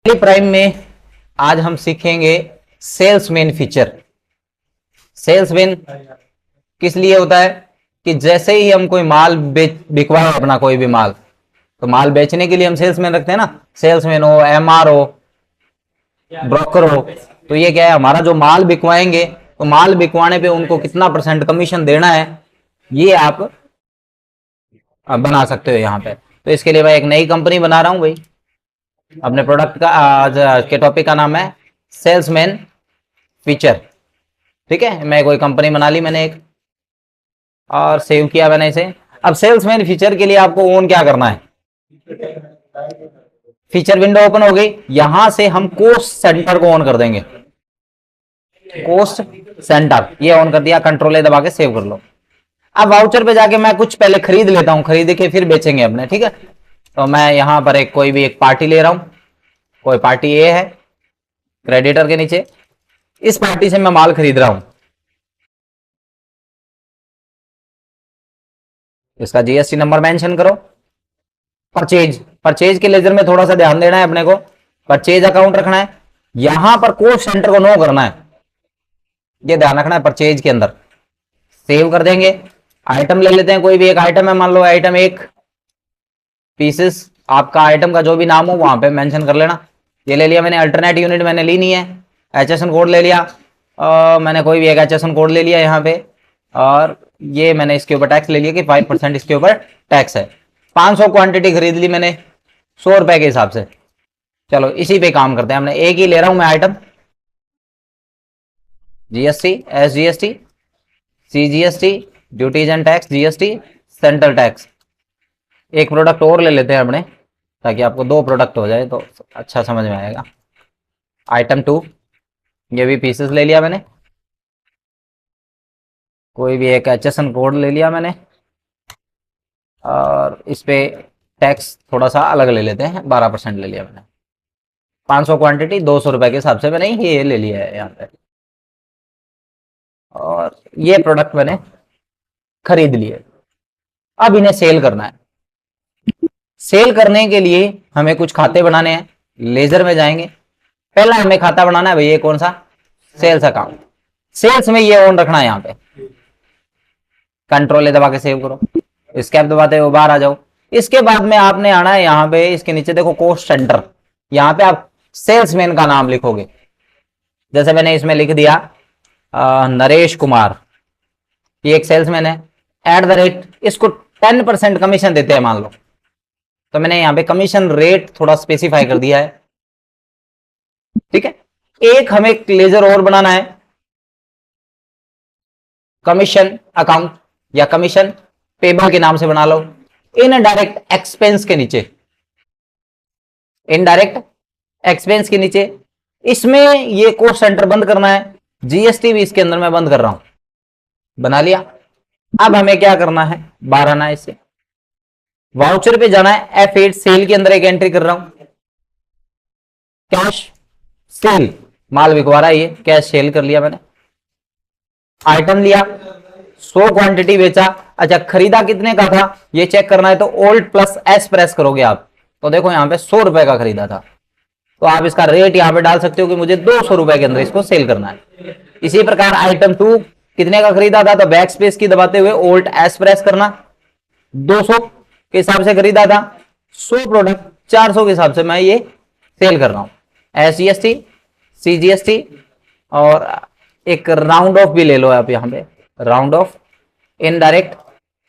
Prime में आज हम सीखेंगे सेल्समैन फीचर। सेल्समैन किस लिए होता है कि जैसे ही हम कोई माल बिकवाए अपना कोई भी माल, तो माल बेचने के लिए हम सेल्समैन रखते हैं ना। सेल्समैन हो, एमआर हो, ब्रोकर हो, तो ये क्या है, हमारा जो माल बिकवाएंगे तो माल बिकवाने पे उनको कितना % कमीशन देना है ये आप बना सकते हो यहाँ पे। तो इसके लिए मैं एक नई कंपनी बना रहा हूँ भाई। अपने प्रोडक्ट का आज के टॉपिक का नाम है सेल्समैन फीचर। ठीक है, मैं कोई कंपनी बना ली मैंने एक और सेव किया मैंने इसे। अब सेल्समैन फीचर के लिए आपको ओन क्या करना है, फीचर विंडो ओपन हो गई, यहां से हम कोस्ट सेंटर को ऑन कर देंगे। कोस्ट सेंटर ये ऑन कर दिया, कंट्रोल ए दबा के सेव कर लो। अब वाउचर पे जाके मैं कुछ पहले खरीद लेता हूं, खरीद के फिर बेचेंगे अपने। ठीक है, तो मैं यहां पर कोई भी एक पार्टी ले रहा हूं। कोई पार्टी ए है क्रेडिटर के नीचे, इस पार्टी से मैं माल खरीद रहा हूं। इसका जीएसटी नंबर मेंशन करो। परचेज के लेजर में थोड़ा सा ध्यान देना है अपने को, परचेज अकाउंट रखना है, यहां पर कोस्ट सेंटर को नो करना है, ये ध्यान रखना है परचेज के अंदर। सेव कर देंगे। आइटम ले लेते हैं, कोई भी एक आइटम है, मान लो आइटम 1 पीसेस, आपका आइटम का जो भी नाम हो वहां पे मेंशन कर लेना। ये ले लिया मैंने, अल्टरनेट यूनिट मैंने ली नहीं है, एचएसएन कोड ले लिया, मैंने कोई भी एक एचएसएन कोड ले लिया यहाँ पे, और ये मैंने इसके ऊपर टैक्स ले लिया कि 5% इसके ऊपर टैक्स है। 500 क्वांटिटी खरीद ली मैंने 100 रुपए के हिसाब से। चलो इसी पे काम करते हैं, हमने एक ही ले रहा हूं मैं item. GST, SGST, CGST, duties and tax, GST, central tax. एक प्रोडक्ट और ले लेते हैं अपने, ताकि आपको 2 प्रोडक्ट हो जाए तो अच्छा समझ में आएगा। आइटम 2, ये भी पीसेस ले लिया मैंने, कोई भी एक एचएसएन कोड ले लिया मैंने, और इस पे टैक्स थोड़ा सा अलग ले लेते हैं, 12% ले लिया मैंने। 500 क्वांटिटी 200 रुपए के हिसाब से मैंने ये ले लिया है यहाँ पे, और ये प्रोडक्ट मैंने खरीद लिए। अब इन्हें सेल करना है। सेल करने के लिए हमें कुछ खाते बनाने हैं। लेजर में जाएंगे, पहला हमें खाता बनाना है भाई, ये कौन सा, सेल्स अकाउंट। सेल्स में ये ऑन रखना है, यहाँ पे कंट्रोल ए दबा के सेव करो, एस्केप दबाते हुए बाहर आ जाओ। इसके बाद में आपने आना है यहाँ पे, इसके नीचे देखो कोस्ट सेंटर, यहाँ पे आप सेल्समैन का नाम लिखोगे। जैसे मैंने इसमें लिख दिया नरेश कुमार, ये एक सेल्समैन है, @ इसको 10% कमीशन देते हैं मान लो, तो मैंने यहाँ पे कमीशन रेट थोड़ा स्पेसिफाई कर दिया है। ठीक है, एक हमें लेजर और बनाना है, कमीशन अकाउंट या कमीशन पेबल के नाम से बना लो। इनडायरेक्ट एक्सपेंस के नीचे, इनडायरेक्ट एक्सपेंस के नीचे इसमें ये कोस्ट सेंटर बंद करना है, जीएसटी भी इसके अंदर मैं बंद कर रहा हूं, बना लिया। अब हमें क्या करना है, बाहर आना है, इससे वाउचर पे जाना है, F8 सेल के अंदर एक एंट्री कर रहा हूं, कैश सेल, माल बिकवा रहा है ये, कैश सेल कर लिया मैंने। आइटम लिया, 100 क्वांटिटी बेचा। अच्छा, खरीदा कितने का था ये चेक करना है, तो Alt+S प्रेस करोगे आप, तो देखो यहाँ पे 100 रुपए का खरीदा था, तो आप इसका रेट यहाँ पे डाल सकते हो कि मुझे 200 रुपए के अंदर इसको सेल करना है। इसी प्रकार आइटम 2 कितने का खरीदा था, तो बैक स्पेस की दबाते हुए Alt+S प्रेस करना, 200 के हिसाब से खरीदा था, 100 प्रोडक्ट 400 के हिसाब से मैं ये सेल कर रहा हूं। एसजीएसटी, सीजीएसटी, और एक राउंड ऑफ भी ले लो आप यहाँ पे, round of, indirect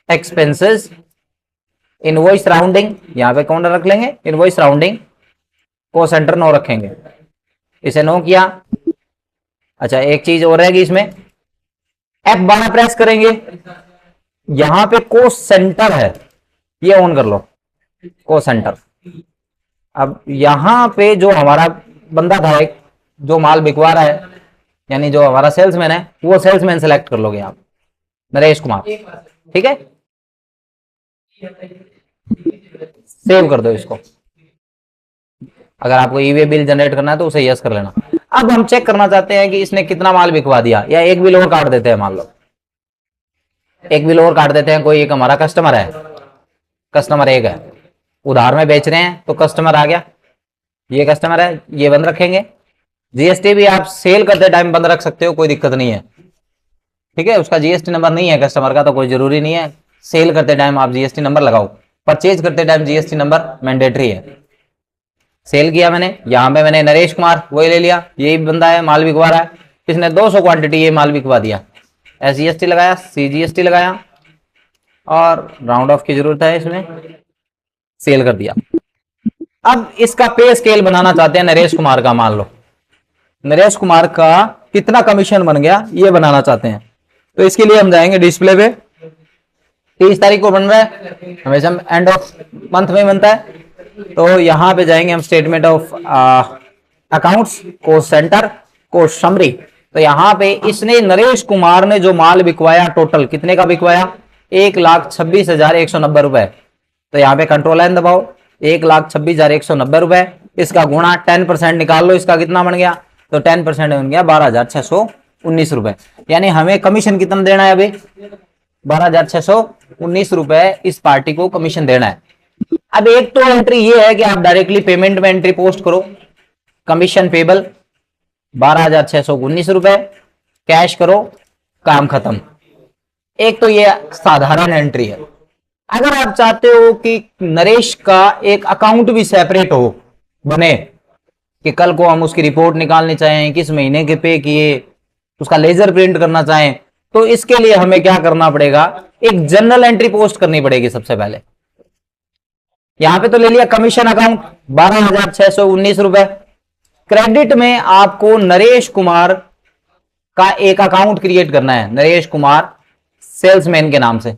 expenses, invoice rounding, यहाँ पे कौन रख लेंगे, इनवॉइस राउंडिंग, को सेंटर नो रखेंगे, इसे नो किया। अच्छा, एक चीज और रहेगी इसमें, F12 प्रेस करेंगे, यहां पे को सेंटर है, ये ऑन कर लो, को सेंटर। अब यहां पे जो हमारा बंदा था एक, जो माल बिकवा रहा है, यानी जो हमारा सेल्समैन है, वो सेल्समैन सेलेक्ट कर लोगे आप, नरेश कुमार। ठीक है, सेव कर दो इसको। अगर आपको ईवे बिल जनरेट करना है तो उसे यस कर लेना। अब हम चेक करना चाहते हैं कि इसने कितना माल बिकवा दिया, या एक बिल और काट देते हैं, मान लो एक बिल और काट देते हैं। कोई एक हमारा कस्टमर है, कस्टमर 1 है, उधार में बेच रहे हैं, तो कस्टमर आ गया, ये कस्टमर है, ये बंद रखेंगे। जीएसटी भी आप सेल करते टाइम बंद रख सकते हो, कोई दिक्कत नहीं है, ठीक है। उसका जीएसटी नंबर नहीं है कस्टमर का तो कोई जरूरी नहीं है, सेल करते टाइम आप जीएसटी नंबर लगाओ, परचेज करते टाइम जीएसटी नंबर मैंडेटरी है। सेल किया मैंने, यहां पे मैंने नरेश कुमार वही ले लिया, यही बंदा है, माल बिकवा रहा है, इसने 200 क्वांटिटी ये माल बिकवा दिया, एसजीएसटी लगाया, सीजीएसटी लगाया और राउंड ऑफ की जरूरत है इसमें, सेल कर दिया। अब इसका पे स्केल बनाना चाहते हैं नरेश कुमार का, मान लो नरेश कुमार का कितना कमीशन बन गया ये बनाना चाहते हैं। तो इसके लिए हम जाएंगे डिस्प्ले पे, 30 तारीख को बन रहा है, हमेशा एंड ऑफ मंथ में बनता है। तो यहां पे जाएंगे हम statement of accounts, cost centre, cost summary. तो यहां पे इसने नरेश कुमार ने जो माल बिकवाया टोटल कितने का बिकवाया, 1,26,190 रुपए। तो यहाँ पे कंट्रोल एन दबाओ, 1,26,190 रुपए, इसका गुणा 10% निकाल लो, इसका कितना बन गया, तो 10% बन गया 12,619 रुपए। यानी हमें कमीशन कितना देना है अभी, 12,619 रुपए इस पार्टी को कमीशन देना है। अब एक तो एंट्री ये है कि आप डायरेक्टली पेमेंट में एंट्री पोस्ट करो, कमीशन पेबल 12,619 रुपए, कैश करो, काम खत्म। एक तो ये साधारण एंट्री है। अगर आप चाहते हो कि नरेश का एक अकाउंट भी सेपरेट हो बने, कि कल को हम उसकी रिपोर्ट निकालनी चाहें, किस महीने के पे किए, उसका लेजर प्रिंट करना चाहें, तो इसके लिए हमें क्या करना पड़ेगा, एक जनरल एंट्री पोस्ट करनी पड़ेगी सबसे पहले। यहां पे तो ले लिया कमीशन अकाउंट 12,619 रुपए, क्रेडिट में आपको नरेश कुमार का एक अकाउंट क्रिएट करना है, नरेश कुमार सेल्समैन के नाम से,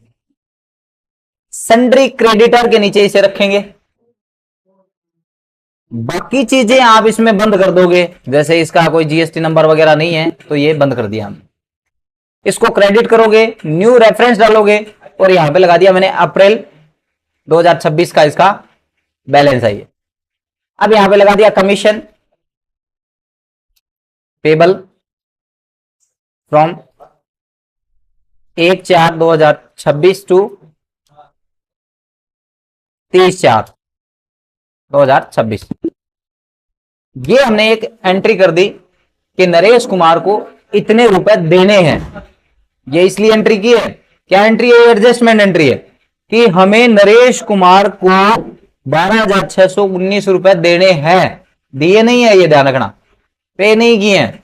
सन्ड्री क्रेडिटर के नीचे इसे रखेंगे। बाकी चीजें आप इसमें बंद कर दोगे, जैसे इसका कोई जीएसटी नंबर वगैरह नहीं है तो ये बंद कर दिया हमने। इसको क्रेडिट करोगे, न्यू रेफरेंस डालोगे और यहां पे लगा दिया मैंने अप्रैल 2026 का इसका बैलेंस है ये। अब यहां पे लगा दिया कमीशन पेबल फ्रॉम 1/4/2026 टू 30/4/2026। ये हमने एक एंट्री कर दी कि नरेश कुमार को इतने रुपए देने हैं। ये इसलिए एंट्री की है, क्या एंट्री है, एडजस्टमेंट एंट्री है कि हमें नरेश कुमार को 12,619 रुपए देने हैं, दिए नहीं है, ये ध्यान रखना, पे नहीं किए हैं।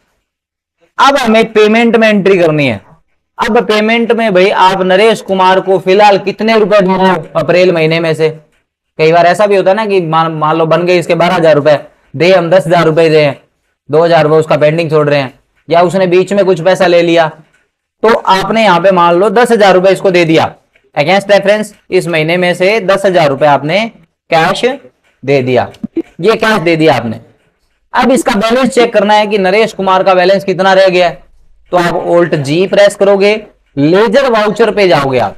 अब हमें पेमेंट में एंट्री करनी है। अब पेमेंट में भाई आप नरेश कुमार को फिलहाल कितने रुपए दे रहे हो अप्रैल महीने में से। कई बार ऐसा भी होता है ना कि मान लो बन गए इसके 12,000 रुपए, दे हम 10,000 रुपए दे, 2,000 रुपए उसका पेंडिंग छोड़ रहे हैं, या उसने बीच में कुछ पैसा ले लिया, तो आपने यहां पे मान लो 10,000 रुपए इसको दे दिया अगेंस्ट रेफरेंस, इस महीने में से 10,000 रुपए आपने कैश दे दिया, ये कैश दे दिया आपने। अब इसका बैलेंस चेक करना है कि नरेश कुमार का बैलेंस कितना रह गया है, तो आप Alt G प्रेस करोगे, लेजर वाउचर पे जाओगे, आप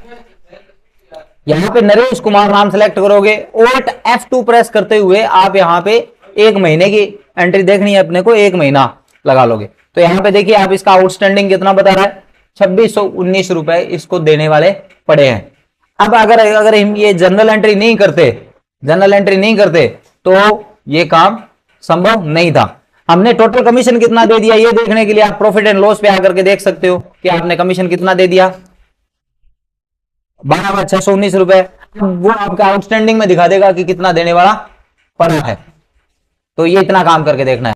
यहां पे नरेश कुमार नाम सेलेक्ट करोगे, Alt F2 प्रेस करते हुए आप यहां पे एक महीने की एंट्री देखनी है अपने को, एक महीना लगा लोगे। तो यहां पे देखिए आप इसका आउटस्टैंडिंग कितना बता रहा है, 2,619 रुपए इसको देने वाले पड़े हैं। अब अगर हम ये जनरल एंट्री नहीं करते तो ये काम संभव नहीं था। हमने टोटल कमीशन कितना दे दिया ये देखने के लिए आप प्रॉफिट एंड लॉस पे आकर के देख सकते हो कि आपने कमीशन कितना दे दिया, 12,619 रुपए। वो आपका आउटस्टैंडिंग में दिखा देगा कि कितना देने वाला पड़ा है। तो ये इतना काम करके देखना है।